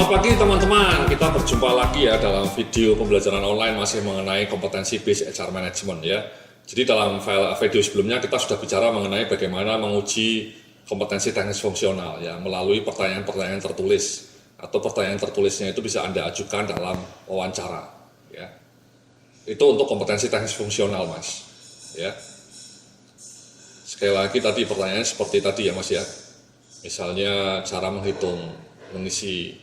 Selamat pagi teman-teman, kita berjumpa lagi ya dalam video pembelajaran online masih mengenai kompetensi based HR management ya. Jadi dalam file video sebelumnya kita sudah bicara mengenai bagaimana menguji kompetensi teknis fungsional ya melalui pertanyaan-pertanyaan tertulis atau pertanyaan tertulisnya itu bisa Anda ajukan dalam wawancara ya. Itu untuk kompetensi teknis fungsional Mas ya. Sekali lagi tadi pertanyaannya seperti tadi ya Mas ya. Misalnya cara mengisi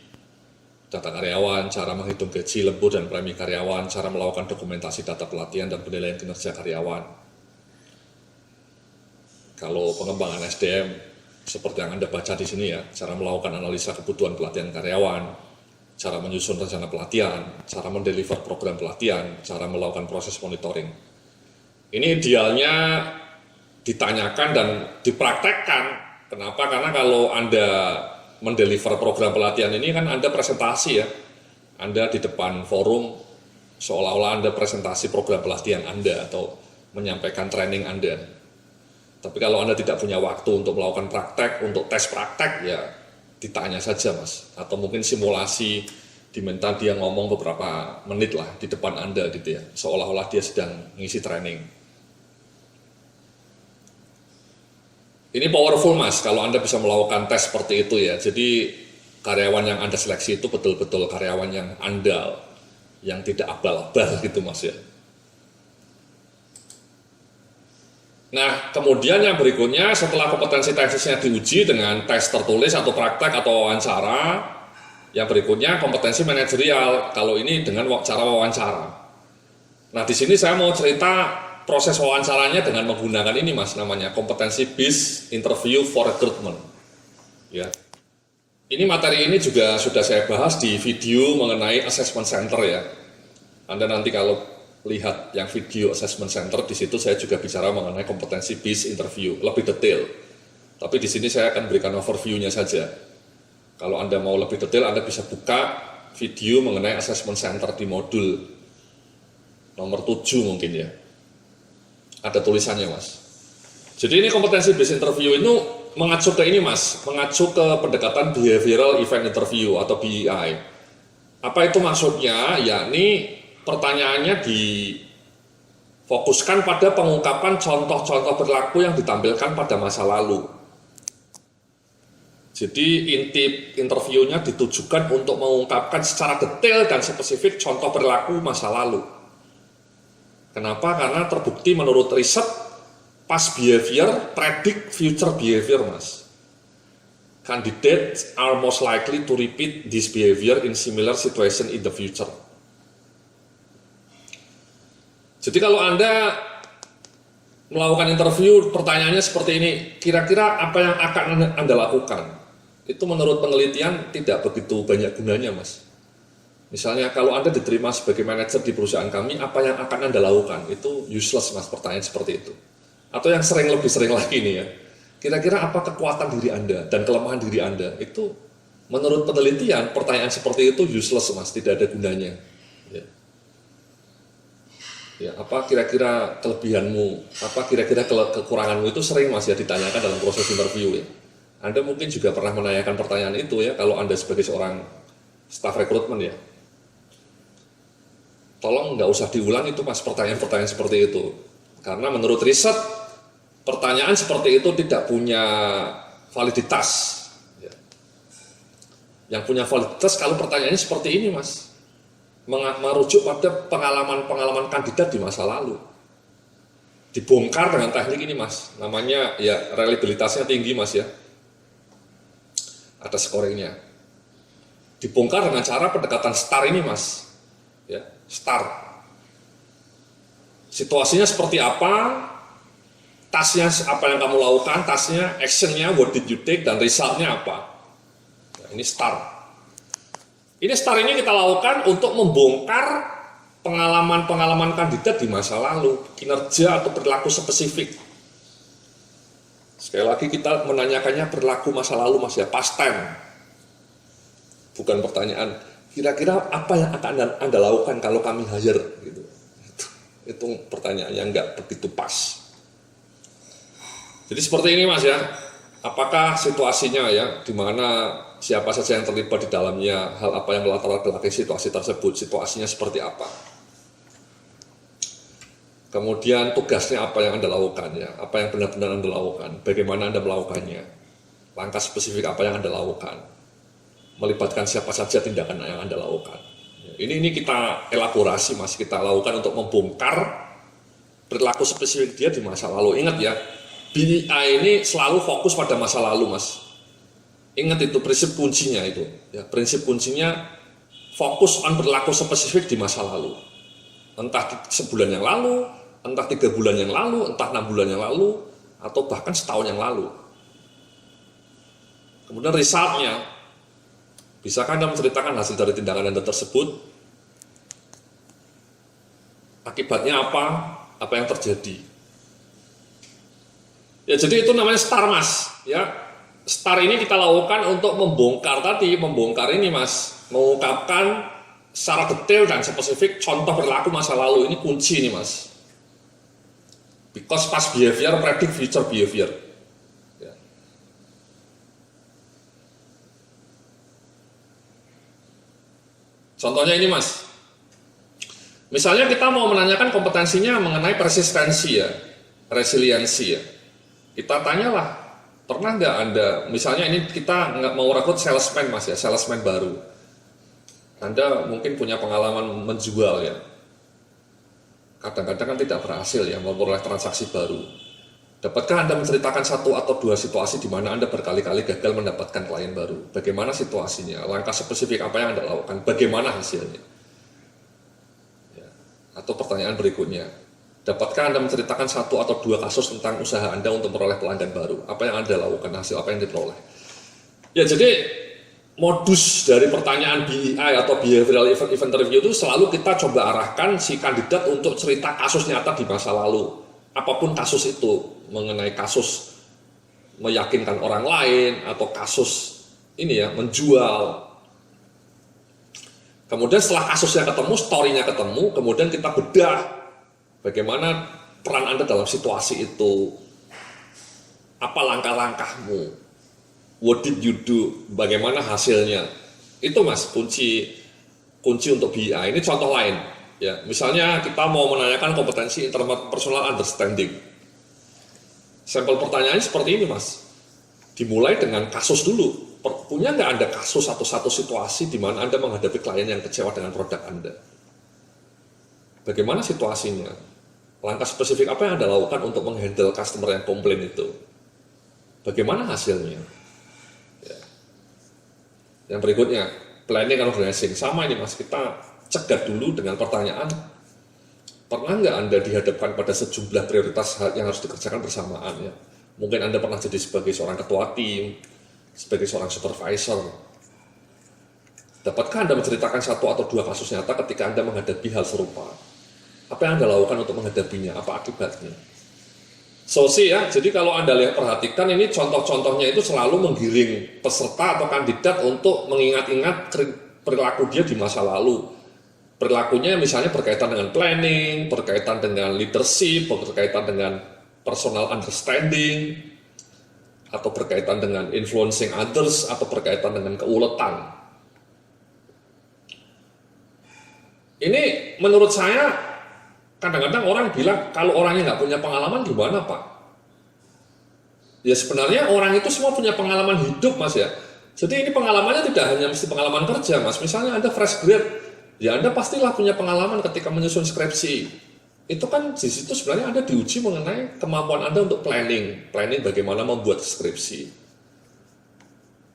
data karyawan, cara menghitung gaji, lembur, dan premi karyawan, cara melakukan dokumentasi data pelatihan dan penilaian kinerja karyawan. Kalau pengembangan SDM, seperti yang Anda baca di sini ya, cara melakukan analisa kebutuhan pelatihan karyawan, cara menyusun rencana pelatihan, cara mendeliver program pelatihan, cara melakukan proses monitoring. Ini idealnya ditanyakan dan dipraktekkan. Kenapa? Karena kalau Anda mendeliver program pelatihan ini kan Anda presentasi ya, Anda di depan forum seolah-olah Anda presentasi program pelatihan Anda atau menyampaikan training Anda. Tapi kalau Anda tidak punya waktu untuk melakukan praktek, untuk tes praktek ya ditanya saja Mas, atau mungkin simulasi diminta dia ngomong beberapa menit lah di depan Anda gitu ya, seolah-olah dia sedang mengisi training. Ini powerful Mas, kalau Anda bisa melakukan tes seperti itu ya. Jadi karyawan yang Anda seleksi itu betul-betul karyawan yang andal, yang tidak abal-abal gitu Mas ya. Nah kemudian yang berikutnya setelah kompetensi teknisnya diuji dengan tes tertulis atau praktek atau wawancara, yang berikutnya kompetensi manajerial, kalau ini dengan cara wawancara. Nah di sini saya mau cerita proses wawancaranya dengan menggunakan ini Mas, namanya kompetensi based interview for recruitment ya. Ini materi ini juga sudah saya bahas di video mengenai assessment center ya. Anda nanti kalau lihat yang video assessment center, di situ saya juga bicara mengenai kompetensi based interview lebih detail. Tapi di sini saya akan berikan overview-nya saja. Kalau Anda mau lebih detail, Anda bisa buka video mengenai assessment center di modul nomor 7 mungkin ya. Ada tulisannya Mas. Jadi ini kompetensi based interview itu mengacu ke ini Mas, mengacu ke pendekatan behavioral event interview atau BEI. Apa itu maksudnya? Yakni pertanyaannya difokuskan pada pengungkapan contoh-contoh perilaku yang ditampilkan pada masa lalu. Jadi inti interviewnya ditujukan untuk mengungkapkan secara detail dan spesifik contoh perilaku masa lalu. Kenapa? Karena terbukti menurut riset past behavior predict future behavior Mas. Candidates are most likely to repeat this behavior in similar situation in the future. Jadi kalau Anda melakukan interview, pertanyaannya seperti ini, kira-kira apa yang akan Anda lakukan? Itu menurut penelitian tidak begitu banyak gunanya Mas. Misalnya kalau Anda diterima sebagai manajer di perusahaan kami, apa yang akan Anda lakukan? Itu useless Mas, pertanyaan seperti itu. Atau yang lebih sering lagi nih ya, kira-kira apa kekuatan diri Anda dan kelemahan diri Anda? Itu menurut penelitian, pertanyaan seperti itu useless Mas, tidak ada gunanya. Ya, apa kira-kira kelebihanmu, apa kira-kira kekuranganmu itu sering Mas ya ditanyakan dalam proses interview ya. Anda mungkin juga pernah menanyakan pertanyaan itu ya, kalau Anda sebagai seorang staf rekrutmen ya. Tolong nggak usah diulang itu Mas, pertanyaan-pertanyaan seperti itu. Karena menurut riset, pertanyaan seperti itu tidak punya validitas. Ya. Yang punya validitas kalau pertanyaannya seperti ini Mas. Merujuk pada pengalaman-pengalaman kandidat di masa lalu. Dibongkar dengan teknik ini Mas. Namanya ya reliabilitasnya tinggi Mas ya. Ada scoringnya. Dibongkar dengan cara pendekatan STAR ini Mas. Ya, STAR. Situasinya seperti apa, tasnya apa yang kamu lakukan, tasnya, actionnya, what did you take, dan resultnya apa. Nah, ini STAR. Ini STAR ini kita lakukan untuk membongkar pengalaman-pengalaman kandidat di masa lalu, kinerja atau perilaku spesifik. Sekali lagi kita menanyakannya perilaku masa lalu Mas ya, past time. Bukan pertanyaan, kira-kira apa yang akan Anda lakukan kalau kami hire gitu. Itu pertanyaan yang nggak begitu pas. Jadi seperti ini Mas ya, apakah situasinya ya, di mana siapa saja yang terlibat di dalamnya, hal apa yang melatar belakang situasi tersebut, situasinya seperti apa. Kemudian tugasnya apa yang Anda lakukan, ya, apa yang benar-benar Anda lakukan, bagaimana Anda melakukannya, langkah spesifik apa yang Anda lakukan, melibatkan siapa saja tindakan yang Anda lakukan. Ini kita elaborasi, Mas, kita lakukan untuk membongkar perilaku spesifik dia di masa lalu. Ingat ya, BI ini selalu fokus pada masa lalu, Mas. Ingat itu prinsip kuncinya itu. Ya, prinsip kuncinya fokus on perilaku spesifik di masa lalu. Entah sebulan yang lalu, entah 3 bulan yang lalu, entah 6 bulan yang lalu, atau bahkan setahun yang lalu. Kemudian resultnya, bisakah Anda menceritakan hasil dari tindakan Anda tersebut? Akibatnya apa yang terjadi? Ya, jadi itu namanya STAR, Mas. Ya, STAR ini kita lakukan untuk membongkar ini, Mas, mengungkapkan secara detail dan spesifik contoh perilaku masa lalu. Ini kunci ini, Mas. Because past behavior predict future behavior. Ya. Contohnya ini, Mas. Misalnya kita mau menanyakan kompetensinya mengenai persistensi ya, resiliensi ya. Kita tanyalah, pernah nggak Anda, misalnya ini kita nggak mau rekrut salesman, Mas ya, salesman baru. Anda mungkin punya pengalaman menjual ya. Kadang-kadang kan tidak berhasil ya memperoleh transaksi baru. Dapatkah Anda menceritakan 1 atau 2 situasi di mana Anda berkali-kali gagal mendapatkan klien baru? Bagaimana situasinya? Langkah spesifik apa yang Anda lakukan? Bagaimana hasilnya? Ya. Atau pertanyaan berikutnya, dapatkah Anda menceritakan 1 atau 2 kasus tentang usaha Anda untuk memperoleh pelanggan baru? Apa yang Anda lakukan? Hasil apa yang diperoleh? Ya, jadi modus dari pertanyaan BEI atau Behavioral Event Review itu selalu kita coba arahkan si kandidat untuk cerita kasus nyata di masa lalu. Apapun kasus itu, mengenai kasus meyakinkan orang lain atau kasus ini ya, menjual. Kemudian setelah kasusnya ketemu, story-nya ketemu, kemudian kita bedah bagaimana peran Anda dalam situasi itu. Apa langkah-langkahmu? What did you do? Bagaimana hasilnya? Itu, Mas, kunci untuk BI. Ini contoh lain. Ya, misalnya kita mau menanyakan kompetensi interpersonal understanding. Sampel pertanyaannya seperti ini, Mas. Dimulai dengan kasus dulu. Punya nggak Anda kasus atau satu situasi di mana Anda menghadapi klien yang kecewa dengan produk Anda? Bagaimana situasinya? Langkah spesifik apa yang Anda lakukan untuk menghandle customer yang komplain itu? Bagaimana hasilnya? Yang berikutnya, planning and organizing. Sama ini, Mas, kita cegat dulu dengan pertanyaan, pernah nggak Anda dihadapkan pada sejumlah prioritas yang harus dikerjakan bersamaan ya? Mungkin Anda pernah jadi sebagai seorang ketua tim, sebagai seorang supervisor. Dapatkah Anda menceritakan 1 atau 2 kasus nyata ketika Anda menghadapi hal serupa? Apa yang Anda lakukan untuk menghadapinya? Apa akibatnya? Ya, jadi kalau Anda lihat perhatikan ini contoh-contohnya itu selalu menggiring peserta atau kandidat untuk mengingat-ingat perilaku dia di masa lalu. Perilakunya misalnya berkaitan dengan planning, berkaitan dengan leadership, berkaitan dengan personal understanding, atau berkaitan dengan influencing others, atau berkaitan dengan keuletan. Ini menurut saya kadang-kadang orang bilang, kalau orangnya nggak punya pengalaman gimana, Pak? Ya sebenarnya orang itu semua punya pengalaman hidup, Mas ya. Jadi ini pengalamannya tidak hanya mesti pengalaman kerja, Mas. Misalnya Anda fresh grade, ya Anda pastilah punya pengalaman ketika menyusun skripsi. Itu kan di situ sebenarnya Anda diuji mengenai kemampuan Anda untuk planning bagaimana membuat skripsi.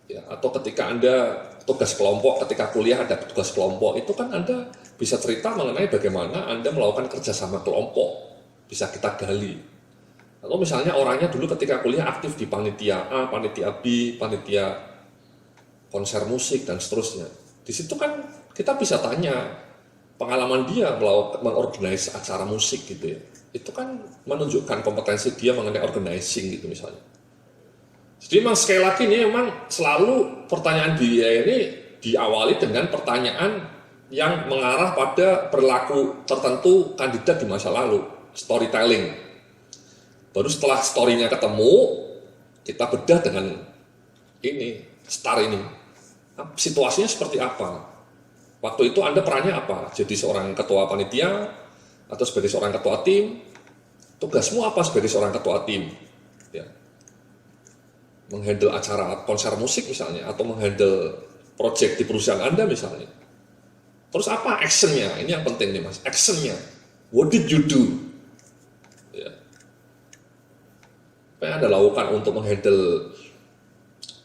Ya, atau ketika Anda tugas kelompok, ketika kuliah ada tugas kelompok, itu kan Anda bisa cerita mengenai bagaimana Anda melakukan kerjasama kelompok, bisa kita gali. Atau misalnya orangnya dulu ketika kuliah aktif di panitia A, panitia B, panitia konser musik, dan seterusnya. Di situ kan kita bisa tanya pengalaman dia mengorganize acara musik gitu ya. Itu kan menunjukkan kompetensi dia mengenai organizing gitu misalnya. Jadi memang sekali lagi ini memang selalu pertanyaan dia ini diawali dengan pertanyaan yang mengarah pada perilaku tertentu kandidat di masa lalu, storytelling. Baru setelah story-nya ketemu, kita bedah dengan ini, STAR ini. situasinya seperti apa. Waktu itu Anda perannya apa? Jadi seorang ketua panitia atau sebagai seorang ketua tim? Tugasmu apa sebagai seorang ketua tim? Ya. Menghandle acara konser musik misalnya, atau menghandle project di perusahaan Anda misalnya. Terus apa actionnya? Ini yang penting nih Mas, actionnya. What did you do? Ya. Apa yang Anda lakukan untuk menghandle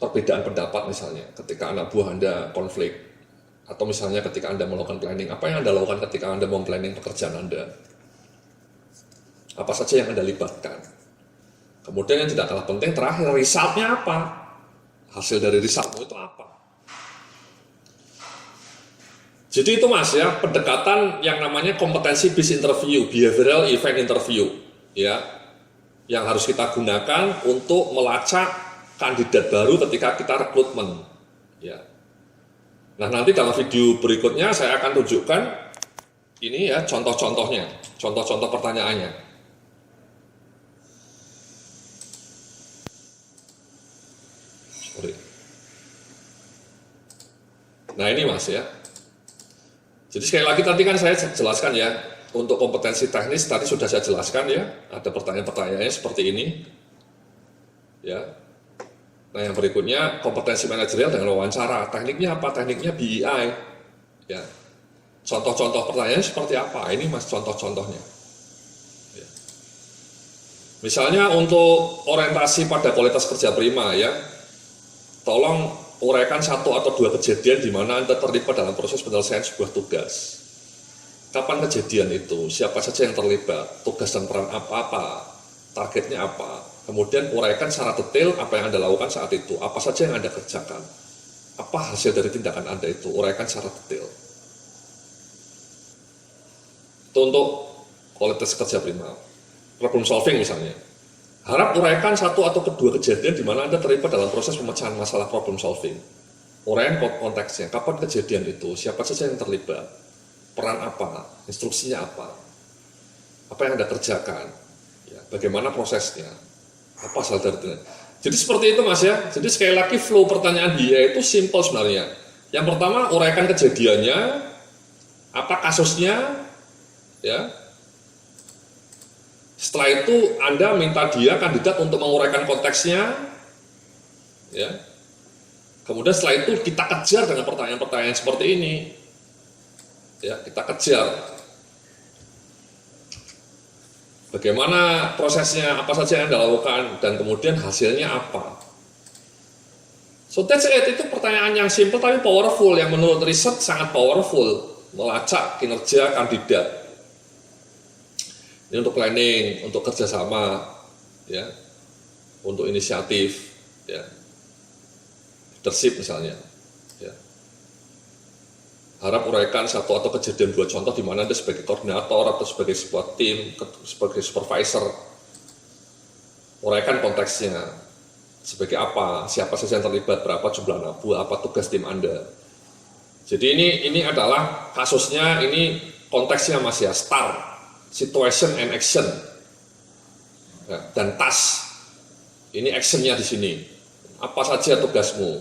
perbedaan pendapat misalnya, ketika anak buah Anda konflik? Atau misalnya ketika Anda melakukan planning, apa yang Anda lakukan ketika Anda mau planning pekerjaan Anda? Apa saja yang Anda libatkan? Kemudian yang tidak kalah penting, terakhir, resultnya apa? Hasil dari resultmu itu apa? Jadi itu Mas ya, pendekatan yang namanya kompetensi based interview, behavioral event interview, ya, yang harus kita gunakan untuk melacak kandidat baru ketika kita rekrutmen, ya. Nah, nanti dalam video berikutnya saya akan tunjukkan ini ya contoh-contohnya, contoh-contoh pertanyaannya. Sorry. Nah, ini Mas ya. Jadi sekali lagi tadi kan saya jelaskan ya, untuk kompetensi teknis tadi sudah saya jelaskan ya, ada pertanyaan-pertanyaannya seperti ini. Ya. Nah, yang berikutnya kompetensi manajerial dengan wawancara. Tekniknya apa? Tekniknya BEI. Ya. Contoh-contoh pertanyaan seperti apa? Ini Mas contoh-contohnya. Ya. Misalnya untuk orientasi pada kualitas kerja prima ya. Tolong uraikan 1 atau 2 kejadian di mana Anda terlibat dalam proses penyelesaian sebuah tugas. Kapan kejadian itu? Siapa saja yang terlibat? Tugas dan peran apa-apa? Targetnya apa? Kemudian uraikan secara detail apa yang Anda lakukan saat itu, apa saja yang Anda kerjakan, apa hasil dari tindakan Anda itu, uraikan secara detail. Itu untuk kualitas kerja prima. Problem solving misalnya. Harap uraikan 1 atau 2 kejadian di mana Anda terlibat dalam proses pemecahan masalah problem solving. Uraikan konteksnya, kapan kejadian itu, siapa saja yang terlibat, peran apa, instruksinya apa yang Anda kerjakan, ya, bagaimana prosesnya. Apa asal dari itu? Jadi seperti itu Mas ya. Jadi sekali lagi flow pertanyaan dia itu simple sebenarnya. Yang pertama uraikan kejadiannya, apa kasusnya, ya. Setelah itu Anda minta dia kandidat untuk menguraikan konteksnya, ya. Kemudian setelah itu kita kejar dengan pertanyaan-pertanyaan seperti ini, ya kita kejar. Bagaimana prosesnya, apa saja yang Anda lakukan, dan kemudian hasilnya apa. So that's it, itu pertanyaan yang simple tapi powerful, yang menurut riset sangat powerful, melacak kinerja kandidat. Ini untuk planning, untuk kerjasama, ya, untuk inisiatif, ya, leadership misalnya. Ya. Harap uraikan 1 atau kejadian 2 contoh di mana Anda sebagai koordinator atau sebagai sebuah tim, sebagai supervisor, uraikan konteksnya, sebagai apa, siapa saja yang terlibat, berapa jumlah anak buah, apa tugas tim Anda. Jadi ini adalah kasusnya, ini konteksnya Mas ya, STAR, situation and action, ya, dan task. Ini actionnya di sini. Apa saja tugasmu,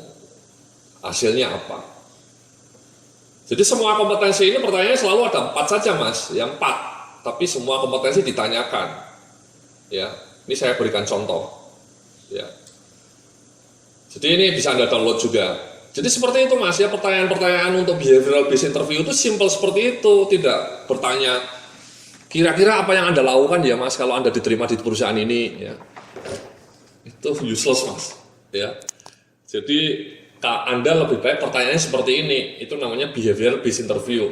hasilnya apa. Jadi semua kompetensi ini pertanyaannya selalu ada 4 saja Mas, yang 4. Tapi semua kompetensi ditanyakan. Ya, ini saya berikan contoh. Ya. Jadi ini bisa Anda download juga. Jadi seperti itu Mas ya, pertanyaan-pertanyaan untuk behavioral based interview itu simple seperti itu, tidak bertanya kira-kira apa yang Anda lakukan ya Mas kalau Anda diterima di perusahaan ini ya. Itu useless Mas, ya. Jadi Anda lebih baik pertanyaannya seperti ini, itu namanya behavioral based interview.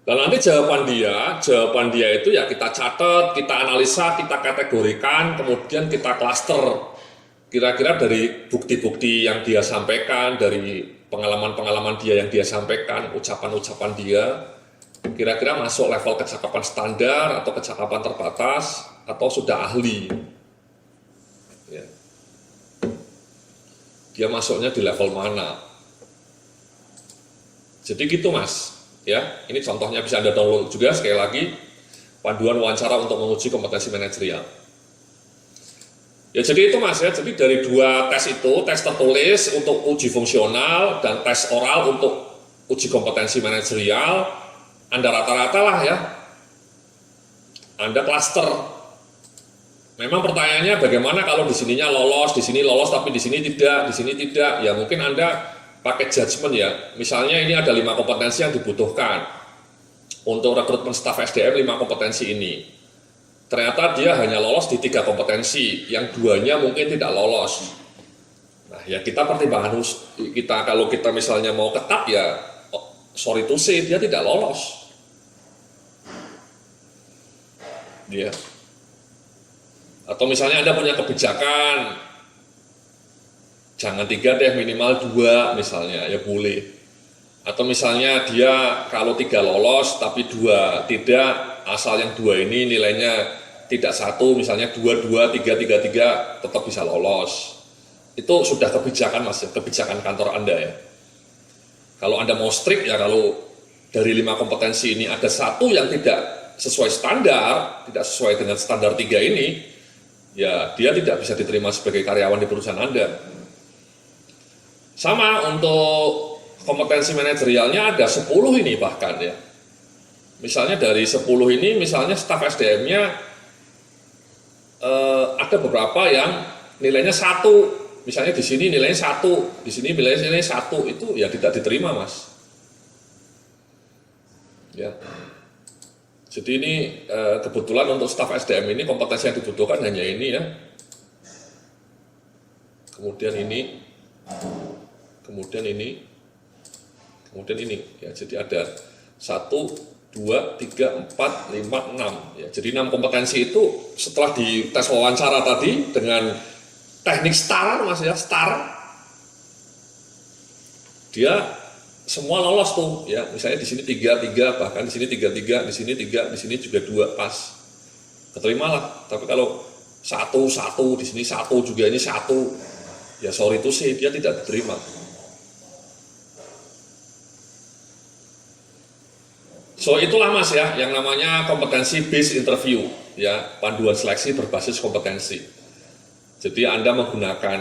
Dan nanti jawaban dia itu ya kita catat, kita analisa, kita kategorikan, kemudian kita klaster. Kira-kira dari bukti-bukti yang dia sampaikan, dari pengalaman-pengalaman dia yang dia sampaikan, ucapan-ucapan dia, kira-kira masuk level kecakapan standar atau kecakapan terbatas atau sudah ahli. Ya. Dia masuknya di level mana? Jadi gitu Mas, ya. Ini contohnya bisa Anda download juga sekali lagi, panduan wawancara untuk menguji kompetensi manajerial. Ya jadi itu Mas ya, jadi dari dua tes itu, tes tertulis untuk uji fungsional dan tes oral untuk uji kompetensi manajerial, Anda rata-rata lah ya, Anda klaster. Memang pertanyaannya bagaimana kalau di sininya lolos, di sini lolos tapi di sini tidak, di sini tidak. Ya mungkin Anda pakai judgement ya. Misalnya ini ada 5 kompetensi yang dibutuhkan untuk rekrutmen staf SDM, 5 kompetensi ini. Ternyata dia hanya lolos di 3 kompetensi, yang 2-nya mungkin tidak lolos. Nah ya kita pertimbangan kita, kalau kita misalnya mau ketat ya, sorry to say, dia tidak lolos. Dia. Atau misalnya Anda punya kebijakan, jangan 3 deh, minimal 2 misalnya, ya boleh. Atau misalnya dia kalau 3 lolos, tapi 2 tidak, asal yang 2 ini nilainya tidak 1, misalnya 2, 2, 3, 3, 3, tetap bisa lolos. Itu sudah kebijakan Mas, kebijakan kantor Anda ya. Kalau Anda mau strict ya, kalau dari 5 kompetensi ini ada 1 yang tidak sesuai standar, tidak sesuai dengan standar 3 ini, ya dia tidak bisa diterima sebagai karyawan di perusahaan Anda. Sama untuk kompetensi manajerialnya ada 10 ini bahkan ya. Misalnya dari 10 ini, misalnya staf SDM-nya ada beberapa yang nilainya 1. Misalnya di sini nilainya 1, di sini nilainya 1, itu ya tidak diterima Mas. Ya. Jadi ini kebetulan untuk staf SDM ini kompetensi yang dibutuhkan hanya ini ya. Kemudian ini, kemudian ini, kemudian ini. Ya, jadi ada 1, 2, 3, 4, 5, 6. Ya, jadi 6 kompetensi itu setelah di tes wawancara tadi dengan teknik STAR Mas ya, STAR, dia semua lolos tuh ya, misalnya di sini 3, 3, bahkan di sini 3, 3, di sini 3, di sini juga 2, pas keterima lah. Tapi kalau 1, 1, di sini 1 juga, ini 1, ya sorry to say, dia tidak diterima. So itulah Mas ya, yang namanya kompetensi based interview ya, panduan seleksi berbasis kompetensi. Jadi Anda menggunakan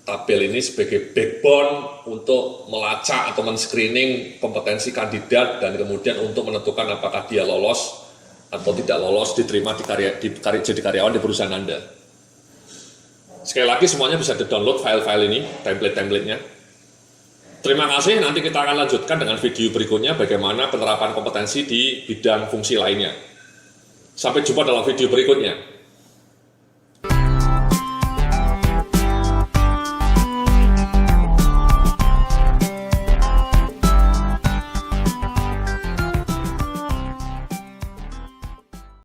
tabel ini sebagai backbone untuk melacak atau men-screening kompetensi kandidat dan kemudian untuk menentukan apakah dia lolos atau tidak lolos diterima jadi karyawan di perusahaan Anda. Sekali lagi semuanya bisa di-download file-file ini, template-templatenya. Terima kasih, nanti kita akan lanjutkan dengan video berikutnya bagaimana penerapan kompetensi di bidang fungsi lainnya. Sampai jumpa dalam video berikutnya.